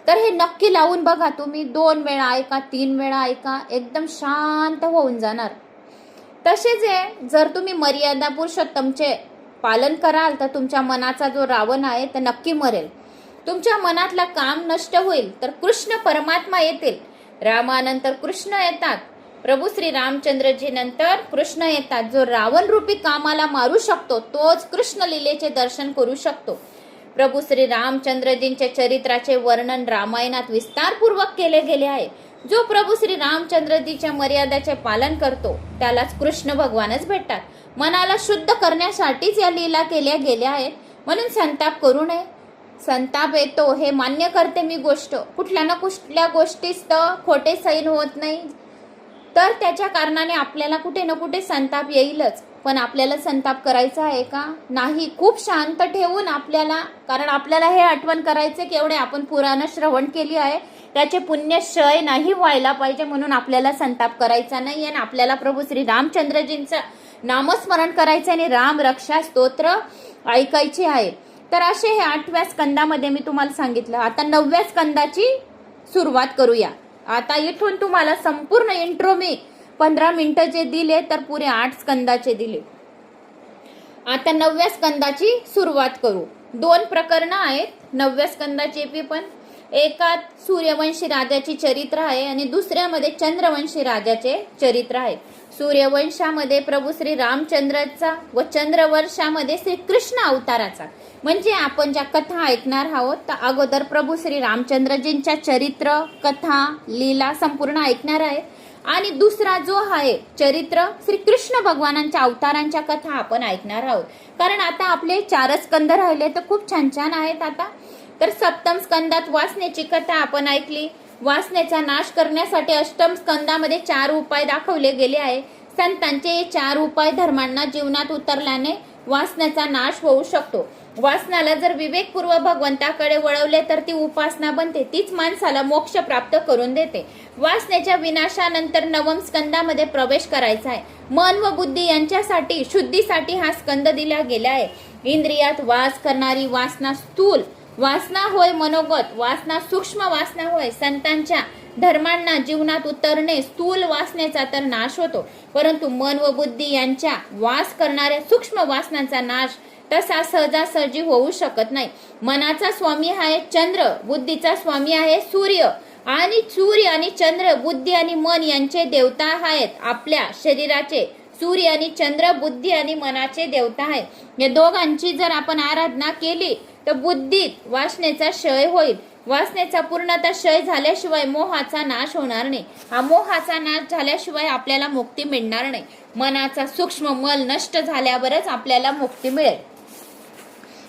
तर हे नक्की लावून बघा तुम्ही. 2 वेळा ऐका, 3 वेळा ऐका, एकदम शांत होऊन जाणार. तसेच आहे, जर तुम्ही मर्यादा पुरुषोत्तमचे पालन कराल तर तुमच्या मनाचा जो रावण आहे तर नक्की मरेल. तुमच्या मनातला काम नष्ट होईल. तर कृष्ण परमात्मा येतील. रामानंतर कृष्ण येतात, प्रभू श्री रामचंद्रजी नंतर कृष्ण येतात. जो रावण रूपी कामाला मारू शकतो तोच कृष्ण लीलेचे दर्शन करू शकतो. प्रभू श्री रामचंद्रजींच्या चरित्राचे वर्णन रामायणात विस्तारपूर्वक केले गेले आहे. जो प्रभू श्री रामचंद्रजीच्या मर्यादाचे पालन करतो त्यालाच कृष्ण भगवानच भेटतात. मनाला शुद्ध करण्यासाठीच या लीला केल्या गेल्या आहेत. म्हणून संताप करू नये. संताप येतो हे मान्य करते मी गोष्ट. कुठल्या ना कुठल्या गोष्टीस तर खोटे सैन होत नाही, तर त्याच्या कारणाने आपल्याला कुठे ना कुठे संताप येईलच. पण आपल्याला संताप करायचा आहे का? नाही. खूप शांत ठेवून आपल्याला, कारण आपल्याला हे आठवण करायचे की एवढे आपण पुराण श्रवण केली आहे, त्याचे पुण्य क्षय नाही व्हायला पाहिजे. म्हणून आपल्याला संताप करायचा नाही आणि आपल्याला प्रभू श्री रामचंद्रजींचं नामस्मरण करायचं आणि राम रक्षा स्तोत्र ऐकायचे आहे. तर असे हे 8व्या स्कंदामध्ये मी तुम्हाला सांगितलं. आता 9व्या स्कंदाची सुरुवात करूया. आता इथून तुम्हाला संपूर्ण इंट्रो मी 15 मिनिटं जे दिले तर पुरे 8 स्कंदाचे दिले. आता 9व्या स्कंदाची सुरुवात करू. 2 प्रकरणं आहेत 9व्या स्कंदाचे पण. एकात सूर्यवंशी राजाची चरित्र आहे आणि दुसऱ्यामध्ये चंद्रवंशी राजाचे चरित्र आहे. सूर्यवंशामध्ये प्रभू श्री रामचंद्राचा व चंद्रवर्षामध्ये श्री कृष्ण अवताराचा, म्हणजे आपण ज्या कथा ऐकणार आहोत तर अगोदर प्रभू श्री रामचंद्रजींच्या चरित्र, कथा, लीला संपूर्ण ऐकणार आहे आणि दुसरा जो आहे चरित्र श्री कृष्ण भगवानांच्या अवतारांच्या कथा आपण ऐकणार आहोत. कारण आता आपले 4 स्कंद राहिले तर खूप छान छान आहेत. आता तर 7म स्कंदात वासनेची कथा आपण ऐकली. वासनेचा नाश करण्यासाठी 8म स्कंदामध्ये 4 उपाय दाखवले गेले आहे. संतांचे हे 4 उपाय धर्मांना जीवनात उतरल्याने वासनेचा नाश होऊ शकतो. वासनाला जर विवेकपूर्वक भगवंताकडे वळवले तर ती उपासना बनते, तीच माणसाला मोक्ष प्राप्त करून देते. वासनेच्या विनाशानंतर 9म स्कंदामध्ये प्रवेश करायचा आहे. मन व बुद्धी यांच्यासाठी शुद्धीसाठी हा स्कंद दिला गेला आहे. इंद्रियात वास करणारी वासना स्थूल वासना होय, मनोगत वासना सूक्ष्म वासना होय. संतांच्या धर्मांना जीवनात उतरणे स्थूल वासनेचा तर नाश होतो, परंतु मन व बुद्धी यांच्या वास करणाऱ्या सूक्ष्म वासनांचा नाश तसा सहजासहजी होऊ शकत नाही. मनाचा स्वामी आहे चंद्र, बुद्धीचा स्वामी आहे सूर्य, आणि सूर्य आणि चंद्र बुद्धी आणि मन यांचे देवता आहेत. आपल्या शरीराचे सूर्य आणि चंद्र बुद्धी आणि मनाचे देवता आहेत. या दोघांची जर आपण आराधना केली तर बुद्धीत वासनेचा क्षय होईल. वासनेचा पूर्णतः क्षय झाल्याशिवाय मोहाचा नाश होणार नाही. हा मोहाचा नाश झाल्याशिवाय आपल्याला मुक्ती मिळणार नाही. मनाचा सूक्ष्म मल नष्ट झाल्यावरच आपल्याला मुक्ती मिळेल.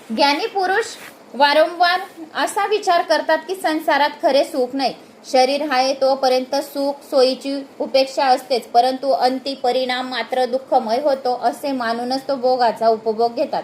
ज्ञानी पुरुष वारंवार असा विचार करतात की संसारात खरे सुख नाही. शरीर आहे तोपर्यंत सुख सोयीची उपेक्षा असतेच, परंतु अंती परिणाम मात्र दुःखमय होतो असे मानूनच तो भोगाचा उपभोग घेतात.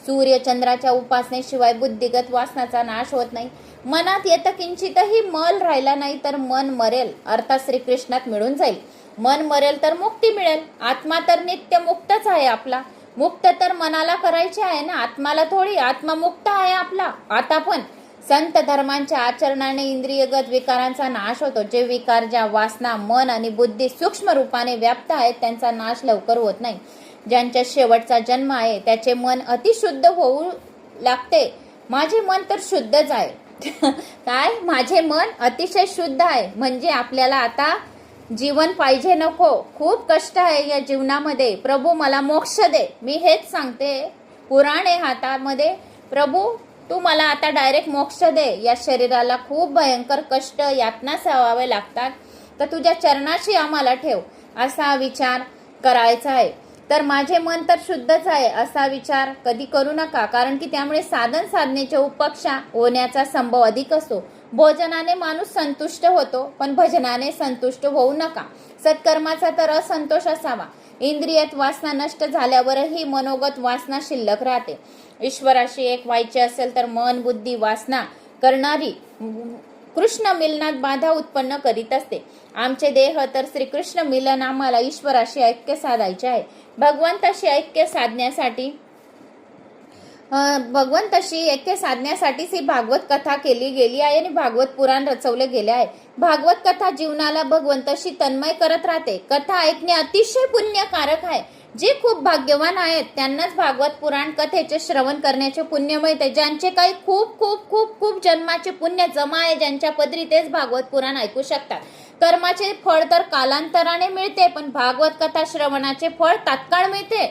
सूर्य चंद्राच्या उपासनेशिवाय बुद्धिगत वासनाचा नाश होत नाही. मनात येतं किंचितही मल राहिला नाही तर मन मरेल, अर्थात श्रीकृष्णात मिळून जाईल. मन मरेल तर मुक्ती मिळेल. आत्मा तर नित्य मुक्तच आहे आपला. मुक्त तर मनाला करायचे आहे ना, आत्माला थोडी. आत्मा मुक्त आहे आपला आता पण. संत धर्मांच्या आचरणाने इंद्रियगत विकारांचा नाश होतो. जे विकार, ज्या वासना मन आणि बुद्धी सूक्ष्म रूपाने व्याप्त आहेत त्यांचा नाश लवकर होत नाही. ज्यांच्या शेवटचा जन्म आहे त्याचे मन अतिशुद्ध होऊ लागते. माझे मन तर शुद्धच आहे. काय? माझे मन अतिशय शुद्ध आहे. म्हणजे आपल्याला आता जीवन पाहिजे नको, खूप कष्ट आहे या जीवनामध्ये, प्रभू मला मोक्ष दे. मी हेच सांगते, पुराण आहे हातामध्ये, प्रभू तू मला आता डायरेक्ट मोक्ष दे. या शरीराला खूप भयंकर कष्ट यातना सहावे लागतात, तर तुझ्या चरणाशी आम्हाला ठेव, असा विचार करायचा आहे. तर माझे मन तर शुद्धच आहे असा विचार कधी करू नका, कारण की त्यामुळे साधन साधनेच्या उपेक्षा होण्याचा संभव अधिक असतो. भोजनाने माणूस संतुष्ट होतो, पण भजनाने संतुष्ट होऊ नका. सत्कर्माचा तर असंतोष असावा. इंद्रियात वासना नष्ट झाल्यावरही मनोगत वासना शिल्लक राहते. ईश्वराशी एक व्हायचे असेल तर मन बुद्धी वासना करणारी कृष्ण मिलनात बाधा उत्पन्न करीत असते. आमचे देह तर श्रीकृष्ण मिलन आम्हाला ईश्वराशी ऐक्य साधायचे आहे. भगवंताशी ऐक्य साधण्यासाठीच ही भागवत कथा केली गेली आहे आणि भागवत पुराण रचवले गेले आहे. भागवत कथा जीवनाला भगवंताशी तन्मय करत राहते. कथा ऐकणे अतिशय पुण्यकारक आहे. जे खूप भाग्यवान आहेत त्यांनाच भागवत पुराण कथेचे श्रवण करण्याचे पुण्य मिळते. ज्यांचे काही खूप खूप खूप खूप जन्माचे पुण्य जमा आहे ज्यांच्या पदरी, तेच भागवत पुराण ऐकू शकतात. कर्माचे फळ तर कालांतराने मिळते, पण भागवत कथा श्रवणाचे फळ तात्काळ मिळते.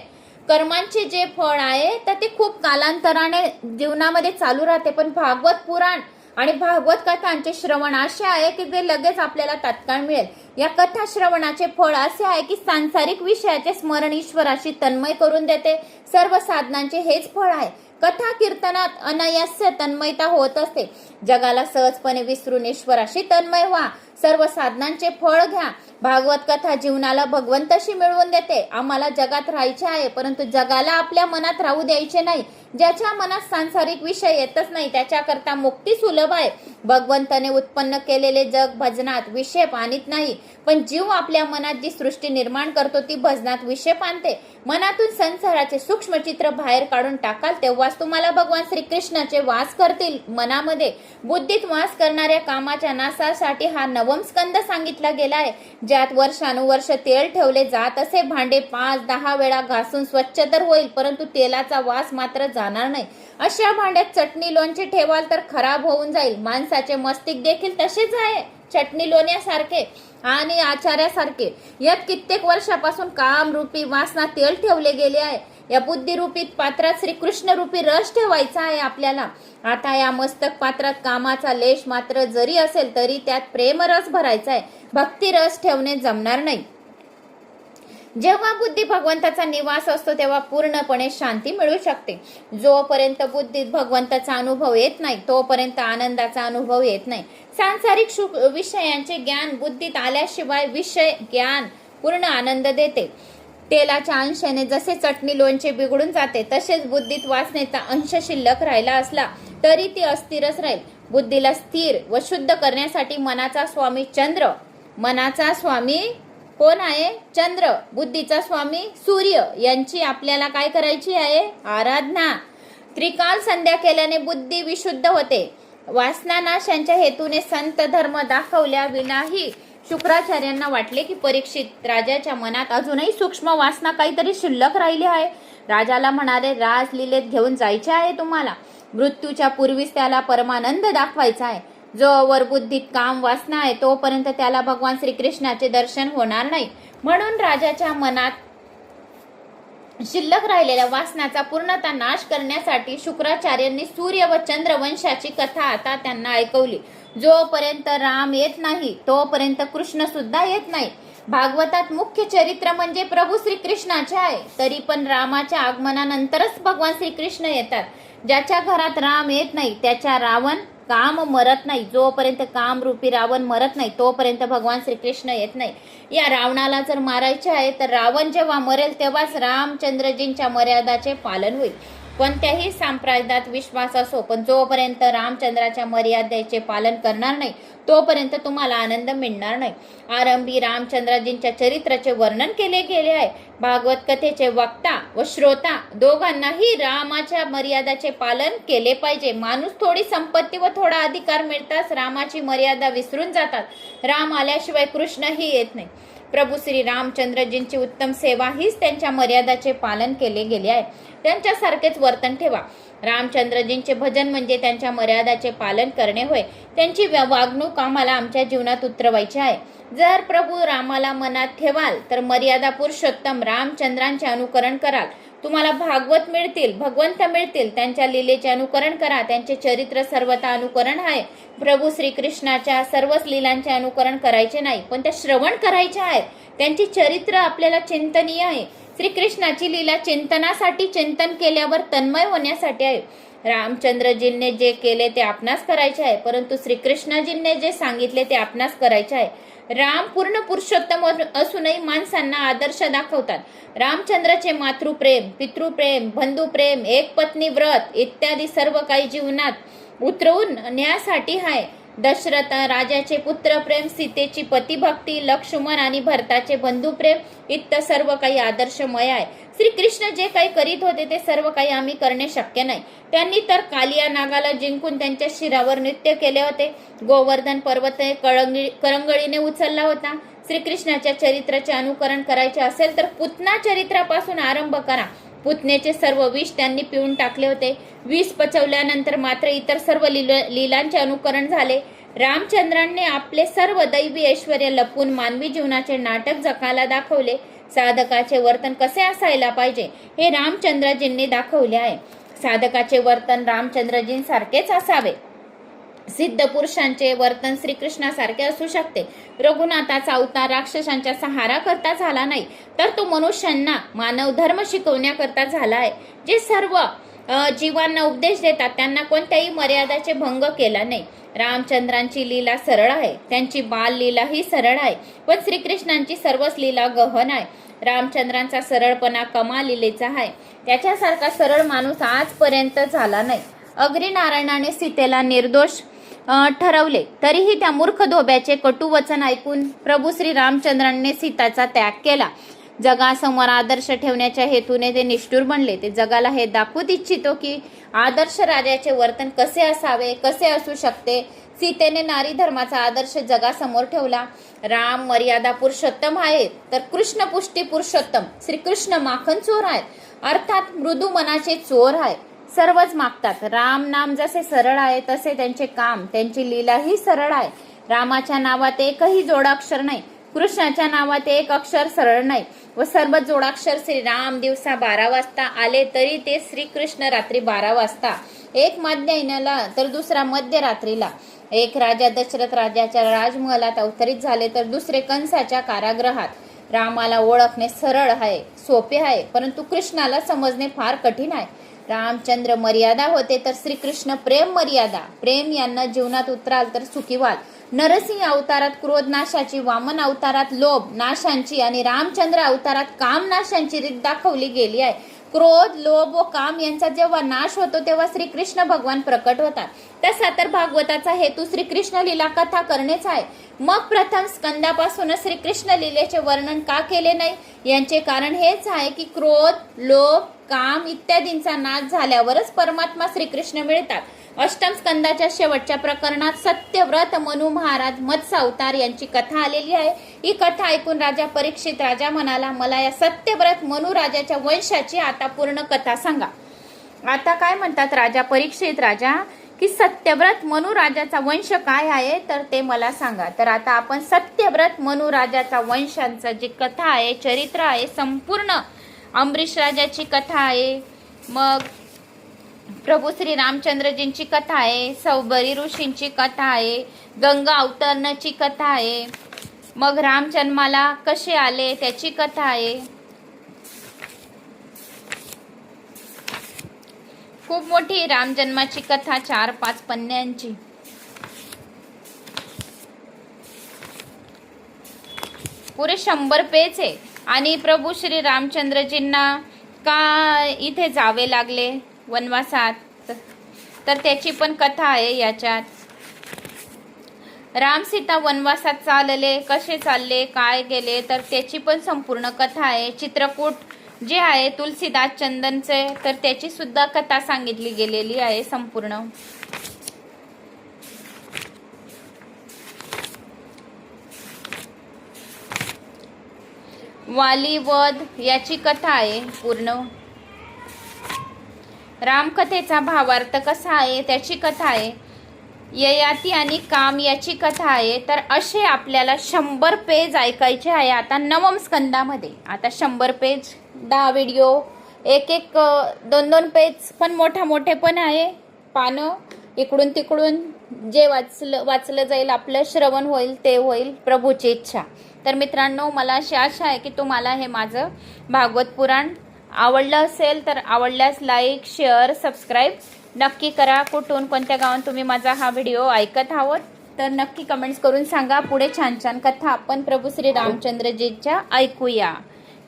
कर्मांचे जे फळ आहे तर ते खूप कालांतराने जीवनामध्ये चालू राहते, पण भागवत पुराण आणि भागवत कथांचे श्रवण असे आहे की ते लगेच आपल्याला तात्काळ मिळेल. या कथा श्रवणाचे फळ असे आहे की सांसारिक विषयाचे स्मरण ईश्वराशी तन्मय करून देते. सर्व साधनांचे हेच फळ आहे. कथा कीर्तनात अनायास्य तन्मयता होत असते. जगाला सहजपणे विसरून ईश्वराशी तन्मय व्हा. सर्व साधनांचे फळ घ्या. भागवत कथा जीवनाला भगवंताशी मिळवून देते. आम्हाला जगात राहायचे आहे, परंतु जगाला आपल्या मनात राहू द्यायचे नाही. ज्याच्या मनात सांसारिक विषय येतच नाही त्याच्याकरता मुक्ती सुलभ आहे. भगवंताने उत्पन्न केलेले जग भजनात विक्षेप आणत नाही, पण जीव आपल्या मनात जी सृष्टी निर्माण करतो ती भजनात विक्षेप आणते. मनातून संसाराचे सूक्ष्म चित्र बाहेर काढून टाकाल तेव्हाच तुम्हाला भगवान श्रीकृष्णाचे वास करतील. मनामध्ये बुद्धीत वास करणाऱ्या कामाच्या नाशासाठी हा नवम स्कंद सांगितला गेला आहे, ज्यात वर्षानुवर्ष तेल ठेवले जात असे. भांडे 5-10 वेळा घासून स्वच्छ तर होईल, परंतु तेलाचा वास मात्र जाणार नाही. अशा भांड्यात चटणी लोणचे ठेवाल तर खराब होऊन जाईल. माणसाचे मस्तिष्क देखील तसेच आहे, चटणी लोण्यासारखे आणि आचार्यासारखे. यात कित्येक वर्षापासून कामरूपी वासना तेल ठेवले गेले आहे. या बुद्धिरूपी पात्रात श्रीकृष्ण रूपी रस ठेवायचा आहे आपल्याला. आता या मस्तक पात्रात कामाचा लेश मात्र जरी असेल तरी त्यात प्रेम रस भरायचा आहे. भक्ती रस ठेवणे जमणार नाही. जेव्हा बुद्धी भगवंताचा निवास असतो तेव्हा पूर्णपणे शांती मिळू शकते. जोपर्यंत बुद्धीत भगवंताचा अनुभव येत नाही तोपर्यंत आनंदाचा अनुभव येत नाही. सांसारिक विषयांचे ज्ञान बुद्धीत आल्याशिवाय विषय ज्ञान पूर्ण आनंद देते. तेलाच्या अंशाने जसे चटणी लोणचे बिघडून जाते तसेच बुद्धीत वासनेचा अंश शिल्लक राहिला असला तरी ती अस्थिरच राहील. बुद्धीला स्थिर व शुद्ध करण्यासाठी मनाचा स्वामी चंद्र, मनाचा स्वामी कोण आहे? चंद्र. बुद्धीचा स्वामी सूर्य यांची आपल्याला काय करायची आहे? आराधना. त्रिकाल संध्या केल्याने बुद्धी विशुद्ध होते. वासनानाशांच्या हेतूने संत धर्म दाखवल्या विनाही शुक्राचार्यांना वाटले की परीक्षित राजाच्या मनात अजूनही सूक्ष्म वासना काहीतरी शिल्लक राहिली आहे. राजाला म्हणाले, राजलीलेत घेऊन जायचे आहे तुम्हाला. मृत्यूच्या पूर्वीच त्याला परमानंद दाखवायचा आहे. जोवर बुद्धीत काम वासना आहे तोपर्यंत त्याला भगवान श्रीकृष्णाचे दर्शन होणार नाही. म्हणून राजाच्या मनात शिल्लक राहिलेल्या वासनाचा पूर्णतः नाश करण्यासाठी शुक्राचार्यांनी सूर्य व चंद्र वंशाची कथा आता त्यांना ऐकवली. जोपर्यंत राम येत नाही तोपर्यंत कृष्ण सुद्धा येत नाही. भागवतात मुख्य चरित्र म्हणजे प्रभू श्रीकृष्णाचे आहे, तरी पण रामाच्या आगमनानंतरच भगवान श्रीकृष्ण येतात. ज्याच्या घरात राम येत नाही त्याच्या रावण काम मरत नाही. जोपर्यंत कामरूपी रावण मरत नाही तोपर्यंत भगवान श्रीकृष्ण येत नाही. या रावणाला जर मारायचे आहे तर रावण जेव्हा मरेल तेव्हाच रामचंद्रजींच्या मर्यादाचे पालन होईल. कोणत्याही संप्रदायात विश्वास असो, पण जोपर्यंत रामचंद्राच्या मर्यादेचे पालन करणार नाही तोपर्यंत तुम्हाला आनंद मिळणार नाही. आरंभी रामचंद्रजींच्या चरित्राचे वर्णन केले गेले आहे. भागवत कथेचे वक्ता व श्रोता दोघांनाही रामाच्या मर्यादाचे पालन केले पाहिजे. माणूस थोडी संपत्ती व थोडा अधिकार मिळताच रामाची मर्यादा विसरून जातात. राम आल्याशिवाय कृष्णही येत नाही. प्रभू श्री रामचंद्रजींची उत्तम सेवा हीच त्यांच्या मर्यादाचे पालन केले गेले आहे. त्यांच्यासारखेच वर्तन ठेवा. रामचंद्रजींचे भजन म्हणजे त्यांच्या मर्यादाचे पालन करणे होय. त्यांची वागणूक आम्हाला आमच्या जीवनात उतरवायची आहे. जर प्रभू रामाला मनात ठेवाल तर मर्यादा पुरुषोत्तम रामचंद्रांचे अनुकरण कराल. तुम्हाला भागवत मिळतील, भगवंत मिळतील. त्यांच्या लीलेचे अनुकरण करा. त्यांचे चरित्र सर्वथा अनुकरण आहे. प्रभू श्रीकृष्णाच्या सर्वच लीलांचे अनुकरण करायचे नाही, पण त्या श्रवण करायचे आहेत. त्यांची चरित्र आपल्याला चिंतनीय आहे. श्रीकृष्णाची लीला चिंतनासाठी, चिंतन केल्यावर तन्मय होण्यासाठी आहे. रामचंद्रजींनी जे केले ते आपणास करायचे आहे, परंतु श्रीकृष्णजींनी जे सांगितले ते आपणास करायचे आहे. राम पूर्ण पुरुषोत्तम असूनही माणसांना आदर्श दाखवतात. रामचंद्राचे मातृप्रेम, पितृप्रेम, बंधुप्रेम, एक पत्नी व्रत इत्यादी सर्व काही जीवनात उतरवून न्यायासाठी आहे. दशरथ राजाचे पुत्रप्रेम, सीतेची पतिभक्ती, लक्ष्मण आणि भरताचे बंधुप्रेम इत्त सर्व काही आदर्शमय आहे. श्रीकृष्ण जे काही करीत होते ते सर्व काही आम्ही करणे शक्य नाही. त्यांनी तर कालिया नागाला जिंकून त्यांच्या शिरावर नृत्य केले होते. गोवर्धन पर्वत करंगळीने उचलला होता. श्रीकृष्णाच्या चरित्राचे अनुकरण करायचे असेल तर पुतना चरित्रापासून आरंभ करा. पुतनेचे सर्व विष त्यांनी पिऊन टाकले होते. विष पचवल्यानंतर मात्र इतर सर्व लीलांचे अनुकरण झाले. रामचंद्रांनी आपले सर्व दैवी ऐश्वर्य लपून मानवी जीवनाचे नाटक जगाला दाखवले. साधकाचे वर्तन कसे असायला पाहिजे हे रामचंद्रजींनी दाखवले आहे. साधकाचे वर्तन रामचंद्रजींसारखेच असावे. सिद्ध पुरुषांचे वर्तन श्रीकृष्णासारखे असू शकते. रघुनाथाचा अवतार राक्षसांच्या सहारा करता झाला नाही, तर तो मनुष्यांना मानव धर्म शिकवण्याकरता झाला आहे. जे सर्व जीवांना उपदेश देतात त्यांना कोणत्याही मर्यादाचे भंग केला नाही. रामचंद्रांची लीला सरळ आहे, त्यांची बाल लीला ही सरळ आहे, पण श्रीकृष्णांची सर्वच लीला गहन आहे. रामचंद्रांचा सरळपणा कमाल लीलेचा आहे. त्याच्यासारखा सरळ माणूस आजपर्यंत झाला नाही. अग्री नारायणाने सीतेला निर्दोष ठरवले, तरीही त्या मूर्ख धोब्याचे कटू वचन ऐकून प्रभू श्री रामचंद्रांनी सीताचा त्याग केला. जगासमोर आदर्श ठेवण्याच्या हेतूने ते निष्ठुर बनले. ते जगाला हे दाखवूच इच्छितो की आदर्श राजाचे वर्तन कसे असावे, कसे असू शकते. सीतेने नारी धर्माचा आदर्श जगासमोर ठेवला. राम मर्यादा पुरुषोत्तम आहेत, तर कृष्ण पुष्टी पुरुषोत्तम श्रीकृष्ण माखन चोर आहेत, अर्थात मृदू मनाचे चोर आहेत. सर्वच मागतात. राम नाम जसे सरळ आहे तसे त्यांचे काम, त्यांची लीलाही सरळ आहे. रामाच्या नावात एकही जोडाक्षर नाही, कृष्णाच्या नावात एक अक्षर सरळ नाही व सर्व जोडाक्षर श्रीराम दिवसा 12 वाजता आले तरी ते श्रीकृष्ण रात्री 12 वाजता. एक मध्यान्हाला तर दुसरा मध्यरात्रीला. एक राजा दशरथ राजाच्या राजमहालात अवतरित झाले तर दुसरे कंसाच्या कारागृहात. रामाला ओळखणे सरळ आहे, सोपे आहे, परंतु कृष्णाला समजणे फार कठीण आहे. रामचंद्र मर्यादा होते तर श्रीकृष्ण प्रेम मर्यादा. प्रेम यांना जीवनात उतराल तर सुखी व्हाल. नरसिंह अवतारात क्रोध नाशाची, वामन अवतारात लोभ नाशांची आणि रामचंद्र अवतारात काम नाशांची रीत दाखवली गेली आहे. क्रोध, लोभ व काम यांचा जेव्हा नाश होतो तेव्हा श्रीकृष्ण भगवान प्रकट होतात. तसा तर भागवताचा हेतू श्रीकृष्ण लीला कथा करणेच आहे. मग प्रथम स्कंदापासूनच श्रीकृष्ण लीलेचे वर्णन का केले नाही? यांचे कारण हेच आहे की क्रोध, लोभ, काम इत्यादींचा नाश झाल्यावरच परमात्मा श्रीकृष्ण मिळतात. अष्टम स्कंदाच्या शेवटच्या प्रकरणात सत्यव्रत मनू महाराज मत्स्य अवतार यांची कथा आलेली आहे. ही कथा ऐकून राजा परीक्षित राजा म्हणाला, मला या सत्यव्रत मनू राजाच्या वंशाची आता पूर्ण कथा सांगा. आता काय म्हणतात राजा परीक्षित राजा की सत्यव्रत मनू राजाचा वंश काय आहे तर ते मला सांगा. तर आता आपण सत्यव्रत मनू राजाचा वंशांचा जी कथा आहे, चरित्र आहे, संपूर्ण अमरीश राजाची कथा आहे, मग प्रभू श्री रामचंद्रजींची कथा आहे, सौबरी ऋषींची कथा आहे, गंगा अवतरणाची कथा आहे, मग राम जन्माला कसे आले त्याची कथा आहे. खूप मोठी राम जन्माची कथा 4-5 पन्न्यांची. पुरे 100 पेज आहे. आणि प्रभू श्री रामचंद्रजींना का इथे जावे लागले वनवासात तर त्याची पण कथा आहे याच्यात. राम सीता वनवासात चालले, कसे चालले, काय गेले तर त्याची पण संपूर्ण कथा आहे. चित्रकूट जे आहे तुलसीदास चंदनचे तर त्याची सुद्धा कथा सांगितली गेलेली आहे संपूर्ण. वाली वध याची कथा आहे पूर्ण. रामकथेचा भावार्थ कसा आहे त्याची कथा आहे. ययाती आणि काम याची कथा आहे. तर असे आपल्याला 100 पेज ऐकायचे आहे आता नवम स्कंदामध्ये. आता 100 पेज, 10 व्हिडिओ, एक 2-2 पेज पण मोठे पण आहे. पानं इकडून तिकडून जे वाचलं जाईल, आपलं श्रवण होईल ते होईल, प्रभूची इच्छा. तर मित्रांनो, मला अशी आशा आहे की तुम्हाला हे माझं भागवत पुराण आवडलं असेल. तर आवडल्यास लाईक, शेअर, सबस्क्राईब नक्की करा. कुठून कोणत्या गावात तुम्ही माझा हा व्हिडिओ ऐकत आहोत तर नक्की कमेंट्स करून सांगा. पुढे छान छान कथा आपण प्रभू श्री रामचंद्रजीच्या ऐकूया.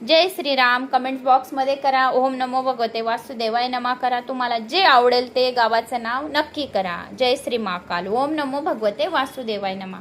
जय श्रीराम कमेंट बॉक्समध्ये करा. ओम नमो भगवते वासुदेवाय नमा करा. तुम्हाला जे आवडेल ते गावाचं नाव नक्की करा. जय श्री महाकाल. ओम नमो भगवते वासुदेवाय नमा.